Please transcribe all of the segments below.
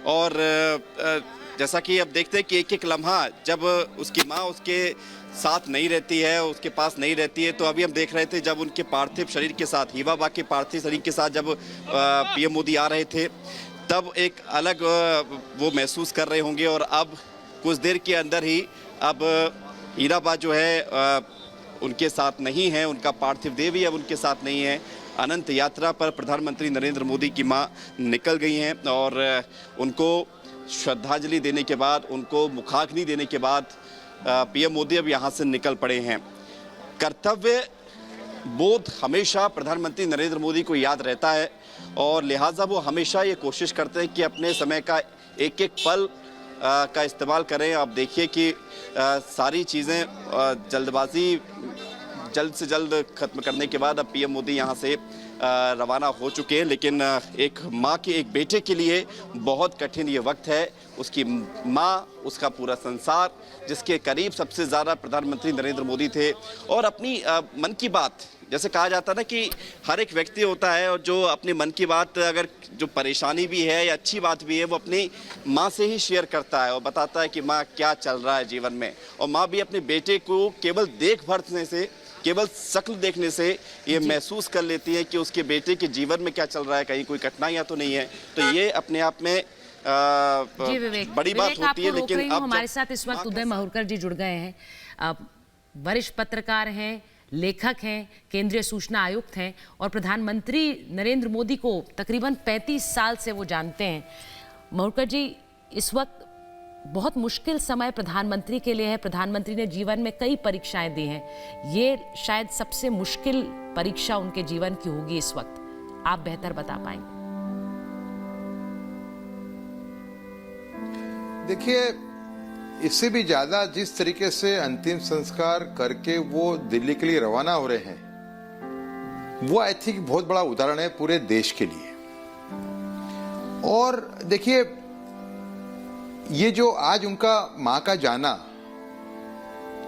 और जैसा कि अब देखते हैं कि एक एक लम्हा जब उसकी माँ उसके साथ नहीं रहती है, उसके पास नहीं रहती है, तो अभी हम देख रहे थे जब उनके पार्थिव शरीर के साथ, हिबा बाग के पार्थिव शरीर के साथ जब पीएम मोदी आ रहे थे, तब एक अलग वो महसूस कर रहे होंगे। और अब कुछ देर के अंदर ही अब हीराबा जो है उनके साथ नहीं है, उनका पार्थिव देह भी अब उनके साथ नहीं है। अनंत यात्रा पर प्रधानमंत्री नरेंद्र मोदी की मां निकल गई हैं और उनको श्रद्धांजलि देने के बाद, उनको मुखाग्नि देने के बाद पीएम मोदी अब यहां से निकल पड़े हैं। कर्तव्य बोध हमेशा प्रधानमंत्री नरेंद्र मोदी को याद रहता है और लिहाजा वो हमेशा ये कोशिश करते हैं कि अपने समय का एक एक पल का इस्तेमाल करें। आप देखिए कि सारी चीज़ें जल्दबाजी जल्द से जल्द खत्म करने के बाद अब पीएम मोदी यहाँ से रवाना हो चुके हैं। लेकिन एक माँ के एक बेटे के लिए बहुत कठिन ये वक्त है। उसकी माँ, उसका पूरा संसार, जिसके करीब सबसे ज़्यादा प्रधानमंत्री नरेंद्र मोदी थे, और अपनी मन की बात, जैसे कहा जाता है ना कि हर एक व्यक्ति होता है और जो अपने मन की बात, अगर जो परेशानी भी है या अच्छी बात भी है, वो अपनी माँ से ही शेयर करता है और बताता है कि माँ क्या चल रहा है जीवन में। और माँ भी अपने बेटे को केवल देखभाल से, केवल शक्ल देखने से ये महसूस कर लेती है कि उसके बेटे के जीवन में क्या चल रहा है, कहीं कोई कठिनाइयां तो नहीं है। तो ये अपने आप में बड़ी बात होती है। लेकिन अब हमारे साथ इस वक्त उदय माहुरकर जी जुड़ गए हैं। वरिष्ठ पत्रकार हैं, लेखक हैं, केंद्रीय सूचना आयुक्त हैं और प्रधानमंत्री नरेंद्र मोदी को तकरीबन 35 साल से वो जानते हैं। माहुरकर जी, इस वक्त बहुत मुश्किल समय प्रधानमंत्री के लिए है। प्रधानमंत्री ने जीवन में कई परीक्षाएं दी हैं, ये शायद सबसे मुश्किल परीक्षा उनके जीवन की होगी इस वक्त। आप बेहतर बता पाएंगे। देखिए, इससे भी ज्यादा जिस तरीके से अंतिम संस्कार करके वो दिल्ली के लिए रवाना हो रहे हैं, वो आई थिंक बहुत बड़ा उदाहरण है पूरे देश के लिए। और देखिए, ये जो आज उनका मां का जाना,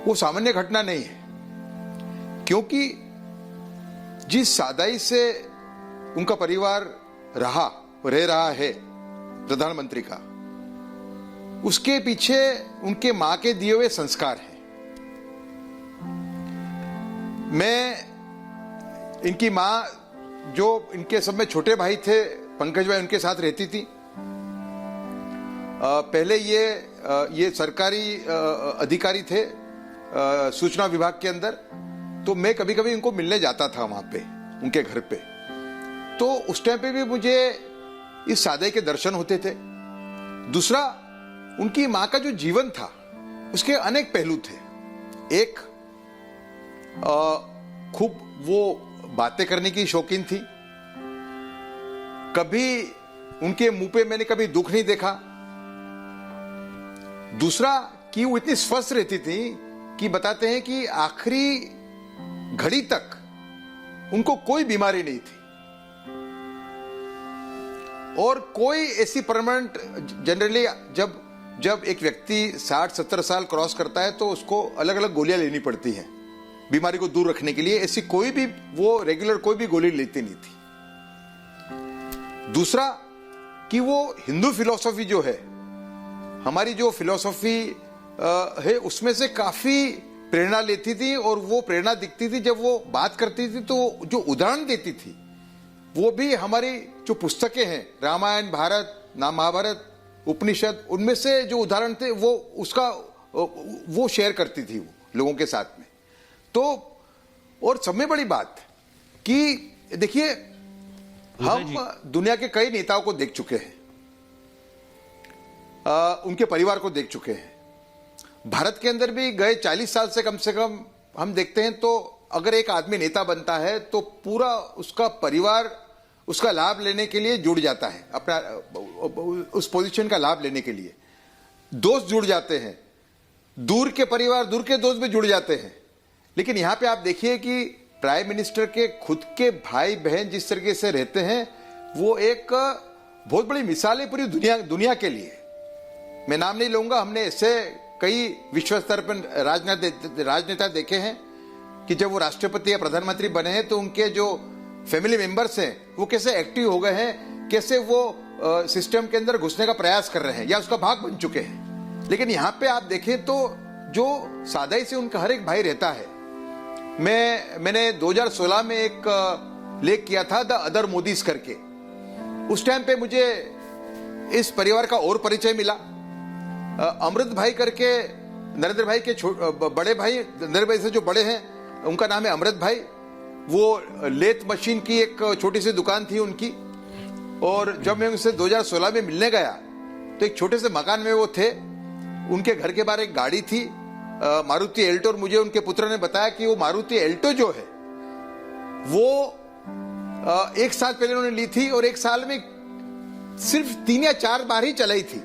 वो सामान्य घटना नहीं है, क्योंकि जिस सादाई से उनका परिवार रह रहा है प्रधानमंत्री का, उसके पीछे उनके मां के दिए हुए संस्कार हैं। मैं इनकी मां, जो इनके सब में छोटे भाई थे, पंकज भाई, उनके साथ रहती थी। पहले ये सरकारी अधिकारी थे सूचना विभाग के अंदर, तो मैं कभी कभी इनको मिलने जाता था वहां पे, उनके घर पे। तो उस टाइम पे भी मुझे इस सादे के दर्शन होते थे। दूसरा, उनकी मां का जो जीवन था, उसके अनेक पहलू थे। एक, खूब वो बातें करने की शौकीन थी। कभी उनके मुंह पे मैंने कभी दुख नहीं देखा। दूसरा, कि वो इतनी स्वस्थ रहती थी कि बताते हैं कि आखिरी घड़ी तक उनको कोई बीमारी नहीं थी। और कोई ऐसी परमानेंट, जनरली जब एक व्यक्ति 60-70 साल क्रॉस करता है तो उसको अलग अलग गोलियां लेनी पड़ती हैं बीमारी को दूर रखने के लिए। ऐसी कोई भी वो रेगुलर कोई भी गोली लेती नहीं थी। दूसरा, कि वो हिंदू फिलॉसफी जो है, हमारी जो फिलॉसफी है, उसमें से काफी प्रेरणा लेती थी। और वो प्रेरणा दिखती थी जब वो बात करती थी, तो जो उदाहरण देती थी, वो भी हमारी जो पुस्तकें हैं, रामायण, भारत, महाभारत, उपनिषद, उनमें से जो उदाहरण थे वो शेयर करती थी वो लोगों के साथ में। तो और सबसे बड़ी बात कि देखिए, हम दुनिया के कई नेताओं को देख चुके हैं, उनके परिवार को देख चुके हैं। भारत के अंदर भी गए 40 साल से कम हम देखते हैं, तो अगर एक आदमी नेता बनता है तो पूरा उसका परिवार उसका लाभ लेने के लिए जुड़ जाता है, अपना उस पोजीशन का लाभ लेने के लिए। दोस्त जुड़ जाते हैं, दूर के परिवार, दूर के दोस्त भी जुड़ जाते हैं। लेकिन यहां पे आप देखिए कि प्राइम मिनिस्टर के खुद के भाई बहन जिस तरीके से रहते हैं, वो एक बहुत बड़ी मिसाल है पूरी दुनिया के लिए। मैं नाम नहीं लूंगा, हमने ऐसे कई विश्व स्तर पर राजनेता देखे हैं कि जब वो राष्ट्रपति या प्रधानमंत्री बने हैं तो उनके जो फैमिली मेंबर्स हैं वो कैसे एक्टिव हो गए हैं, कैसे वो सिस्टम के अंदर घुसने का प्रयास कर रहे हैं या उसका भाग बन चुके हैं। लेकिन यहां पे आप देखें तो जो सादाई से उनका हर एक भाई रहता है। मैंने 2016 में एक लेख किया था, द अदर मोदीज करके। उस टाइम पे मुझे इस परिवार का और परिचय मिला। अमृत भाई करके नरेंद्र भाई के बड़े भाई, नरेंद्र भाई से जो बड़े हैं, उनका नाम है अमृत भाई। वो लेथ मशीन की एक छोटी सी दुकान थी उनकी। और जब मैं उनसे 2016 में मिलने गया तो एक छोटे से मकान में वो थे। उनके घर के बाहर एक गाड़ी थी, मारुति एल्टो। और मुझे उनके पुत्र ने बताया कि वो मारुति एल्टो जो है वो 1 साल पहले उन्होंने ली थी और 1 साल में सिर्फ 3 या 4 बार ही चलाई थी।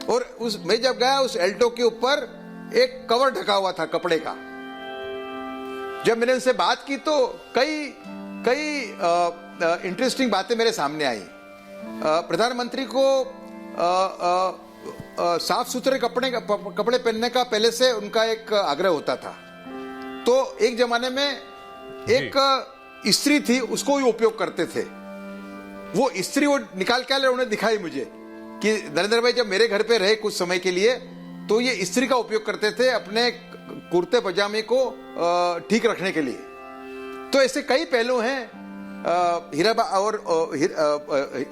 और मैं जब गया, उस एल्टो के ऊपर एक कवर ढका हुआ था कपड़े का। जब मैंने उनसे बात की तो कई इंटरेस्टिंग बातें मेरे सामने आई। प्रधानमंत्री को साफ सुथरे कपड़े पहनने का पहले से उनका एक आग्रह होता था। तो एक जमाने में एक स्त्री थी, उसको ही उपयोग करते थे। वो स्त्री वो निकाल के उन्होंने दिखाई मुझे कि नरेंद्र भाई जब मेरे घर पे रहे कुछ समय के लिए तो ये स्त्री का उपयोग करते थे अपने कुर्ते पजामे को ठीक रखने के लिए। तो ऐसे कई पहलू हैं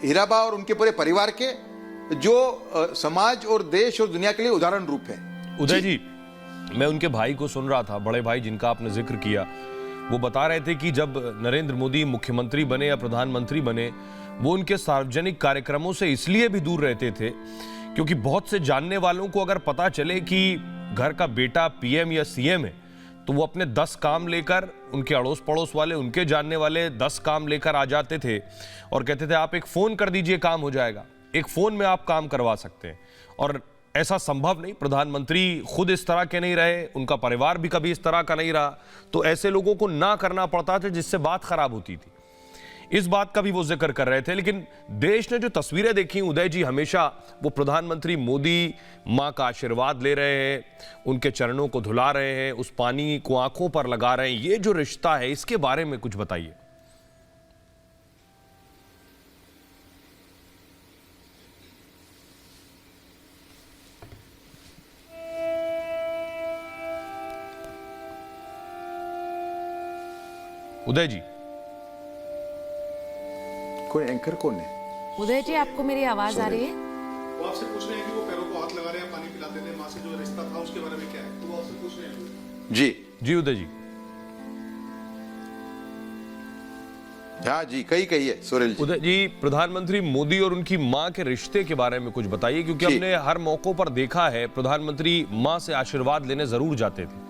हीराबा और उनके पूरे परिवार के, जो समाज और देश और दुनिया के लिए उदाहरण रूप है। उदय जी, मैं उनके भाई को सुन रहा था, बड़े भाई जिनका आपने जिक्र किया। वो बता रहे थे कि जब नरेंद्र मोदी मुख्यमंत्री बने या प्रधानमंत्री बने, वो उनके सार्वजनिक कार्यक्रमों से इसलिए भी दूर रहते थे क्योंकि बहुत से जानने वालों को अगर पता चले कि घर का बेटा पीएम या सीएम है तो वो अपने 10 काम लेकर, उनके अड़ोस पड़ोस वाले, उनके जानने वाले 10 काम लेकर आ जाते थे और कहते थे आप एक फोन कर दीजिए, काम हो जाएगा। एक फोन में आप काम करवा सकते हैं। और ऐसा संभव नहीं, प्रधानमंत्री खुद इस तरह के नहीं रहे, उनका परिवार भी कभी इस तरह का नहीं रहा। तो ऐसे लोगों को ना करना पड़ता था जिससे बात खराब होती थी। इस बात का भी वो जिक्र कर रहे थे। लेकिन देश ने जो तस्वीरें देखी उदय जी, हमेशा वो प्रधानमंत्री मोदी मां का आशीर्वाद ले रहे हैं, उनके चरणों को धुला रहे हैं, उस पानी को आंखों पर लगा रहे हैं। ये जो रिश्ता है, इसके बारे में कुछ बताइए। उदय जी, कोई एंकर कौन है? उदय जी, आपको मेरी आवाज आ रही है? वो आपसे पूछ रहे हैं कि वो पैरों को हाथ लगा रहे हैं, पानी पिलाते थे, मां से जो रिश्ता था उसके बारे में क्या है, तो वो आपसे पूछ रहे हैं। जी उदय जी। हाँ जी, कही है सुरेल जी। उदय जी, प्रधानमंत्री मोदी और उनकी मां के रिश्ते के बारे में कुछ बताइए, क्योंकि हमने हर मौकों पर देखा है प्रधानमंत्री मां से आशीर्वाद लेने जरूर जाते थे।